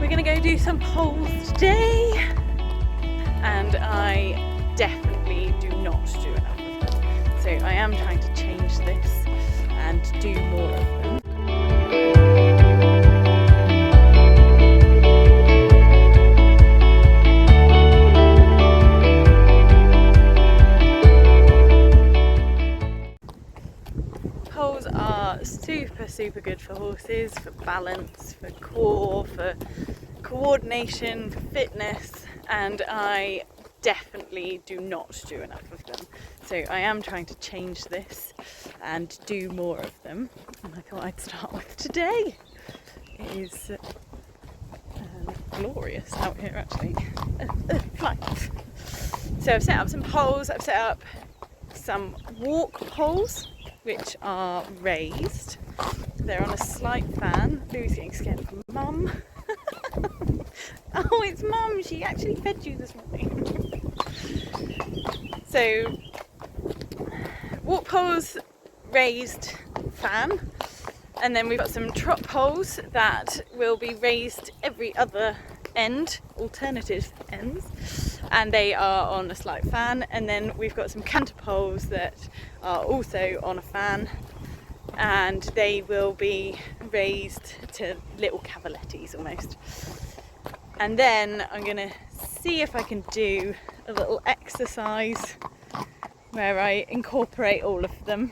We're gonna go do some poles today, and I definitely do not do enough of them. So I am trying to change this and do more of them. Poles are super good for horses, for balance, for core, for coordination, for fitness, and I definitely do not do enough of them. So I am trying to change this and do more of them, and I thought I'd start with today. It is glorious out here actually. Fly. So I've set up some poles, I've set up some walk poles which are raised. They're on a slight fan. Louie's getting scared of Mum. Oh, it's Mum, she actually fed you this morning. So, walk poles, raised fan, and then we've got some trot poles that will be raised every other end, alternative ends, and they are on a slight fan. And then we've got some canter poles that are also on a fan, and they will be raised to little cavalettis almost. And then I'm gonna see if I can do a little exercise where I incorporate all of them.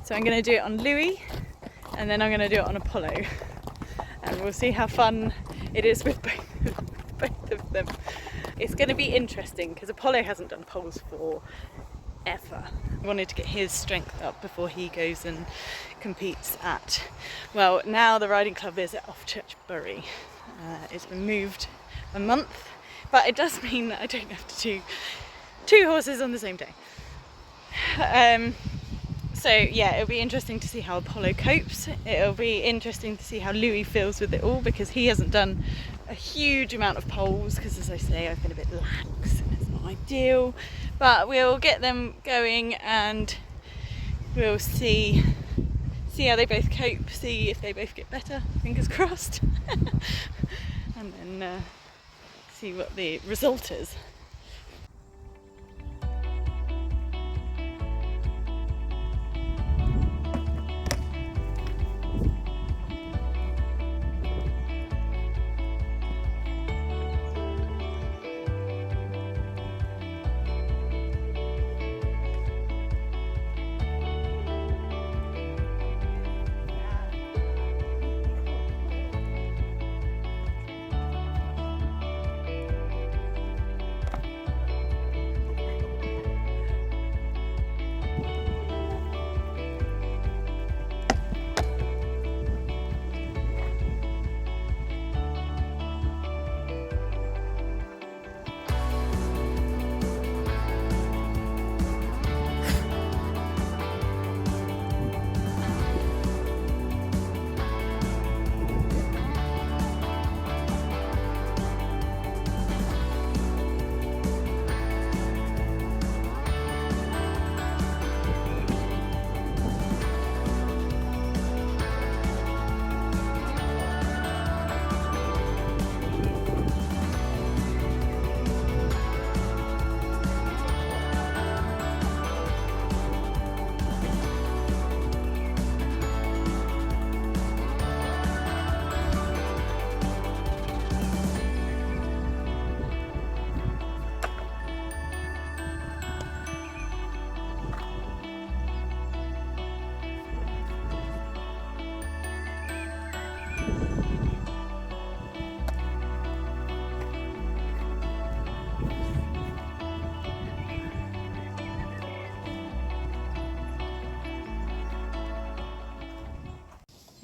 So I'm gonna do it on Louie, and then I'm gonna do it on Apollo, and we'll see how fun it is with both of them. It's going to be interesting because Apollo hasn't done poles for ever. I wanted to get his strength up before he goes and competes at, well, now the riding club is at Off Church Bury. It's been moved a month, but it does mean that I don't have to do two horses on the same day. So yeah, it'll be interesting to see how Apollo copes. It'll be interesting to see how Louie feels with it all, because he hasn't done a huge amount of poles, because as I say, I've been a bit lax and it's not ideal. But we'll get them going and we'll see how they both cope, see if they both get better, fingers crossed. And then see what the result is.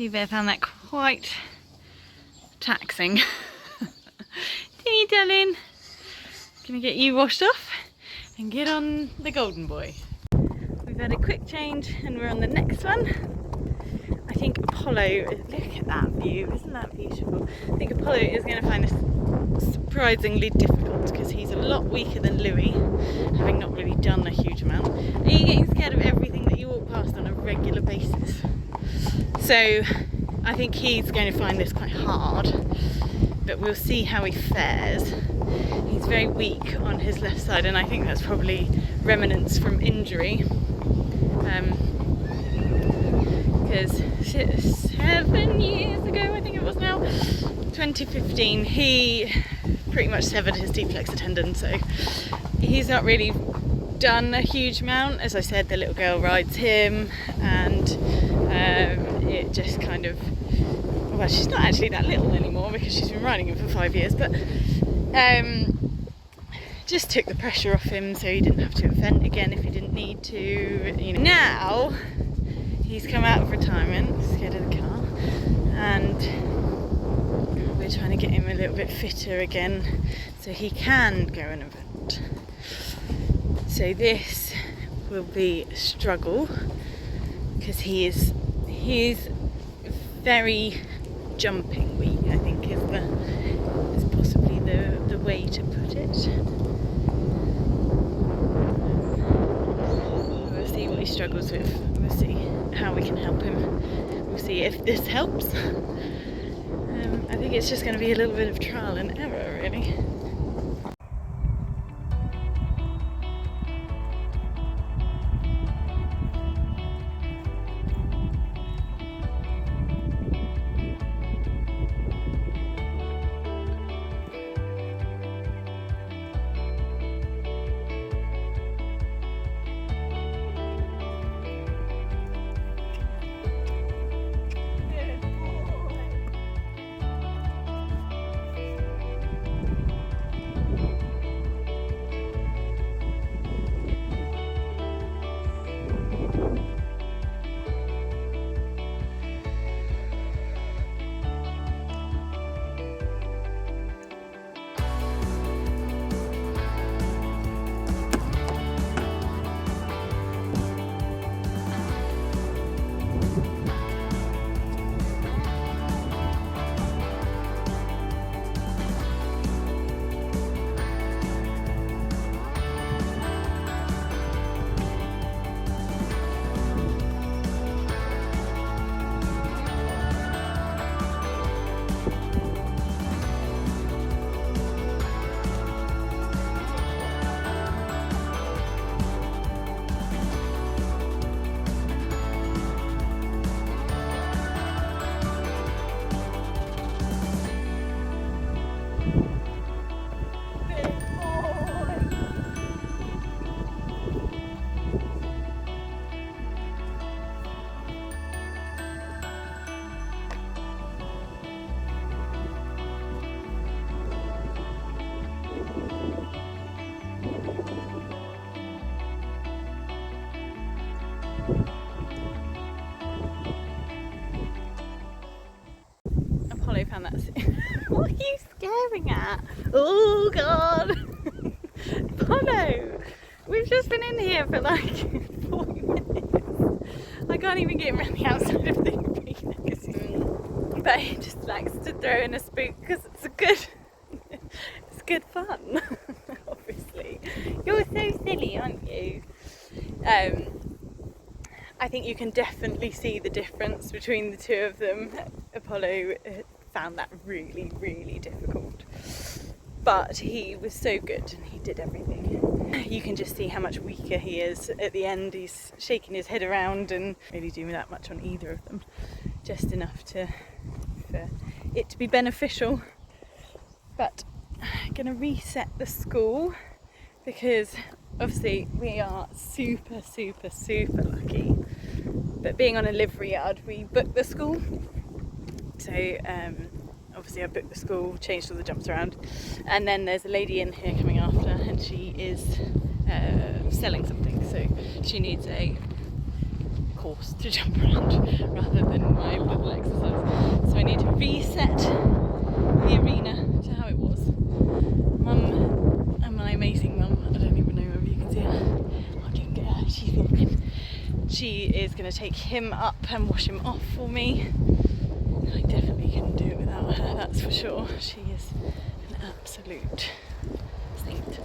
I found that quite taxing. Teeny darling, gonna get you washed off and get on the golden boy. We've had a quick change and we're on the next one. I think Apollo, look at that view, isn't that beautiful? I think Apollo is going to find this surprisingly difficult because he's a lot weaker than Louie, having not really done a huge amount. Are you getting scared of everything that you walk past on a regular basis? So I think he's going to find this quite hard, but we'll see how he fares. He's very weak on his left side, and I think that's probably remnants from injury. Because 7 years ago, I think it was now, 2015, he pretty much severed his deep flexor tendon, so he's not really done a huge amount. As I said, the little girl rides him, and it just kind of, well, she's not actually that little anymore because she's been riding him for 5 years, but just took the pressure off him so he didn't have to event again if he didn't need to. You know. Now he's come out of retirement, scared of the car, and we're trying to get him a little bit fitter again so he can go and event. So this will be a struggle because he is very jumping weak, I think is possibly the way to put it. We'll see what he struggles with. We'll see how we can help him. We'll see if this helps. I think it's just going to be a little bit of trial and error, really. Apollo found that. What are you staring at? Oh God! Apollo! We've just been in here for like 40 minutes. I can't even get him around the outside of the arena. But he just likes to throw in a spook because it's good fun. Obviously. You're so silly, aren't you? I think you can definitely see the difference between the two of them. Apollo found that really, really difficult. But he was so good and he did everything. You can just see how much weaker he is at the end. He's shaking his head around and really doing that much on either of them. Just enough for it to be beneficial. But I'm going to reset the school because obviously we are super, super, super lucky. But being on a livery yard, we booked the school. So obviously I booked the school, changed all the jumps around, and then there's a lady in here coming after, and she is selling something, so she needs a course to jump around rather than my little exercise. So I need to reset the arena to how it was. Mum and my amazing mum, I don't even know if you can see her. I can get her, she's walking. She is going to take him up and wash him off for me. I definitely couldn't do it without her, that's for sure. She is an absolute saint.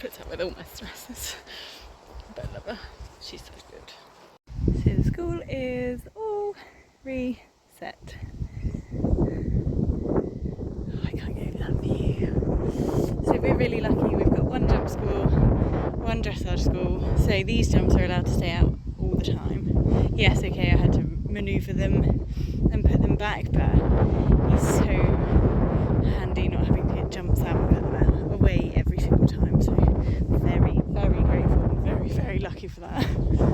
Puts up with all my stresses. But I love her. She's so good. So the school is all reset. Oh, I can't get over that view. So we're really lucky. We've got one jump school, one dressage school, so these jumps are allowed to stay out all the time. Yes, okay, I had to manoeuvre them and put them back, but it's so handy not having to get jumps out and put them out away every single time. So very, very grateful and very, very lucky for that.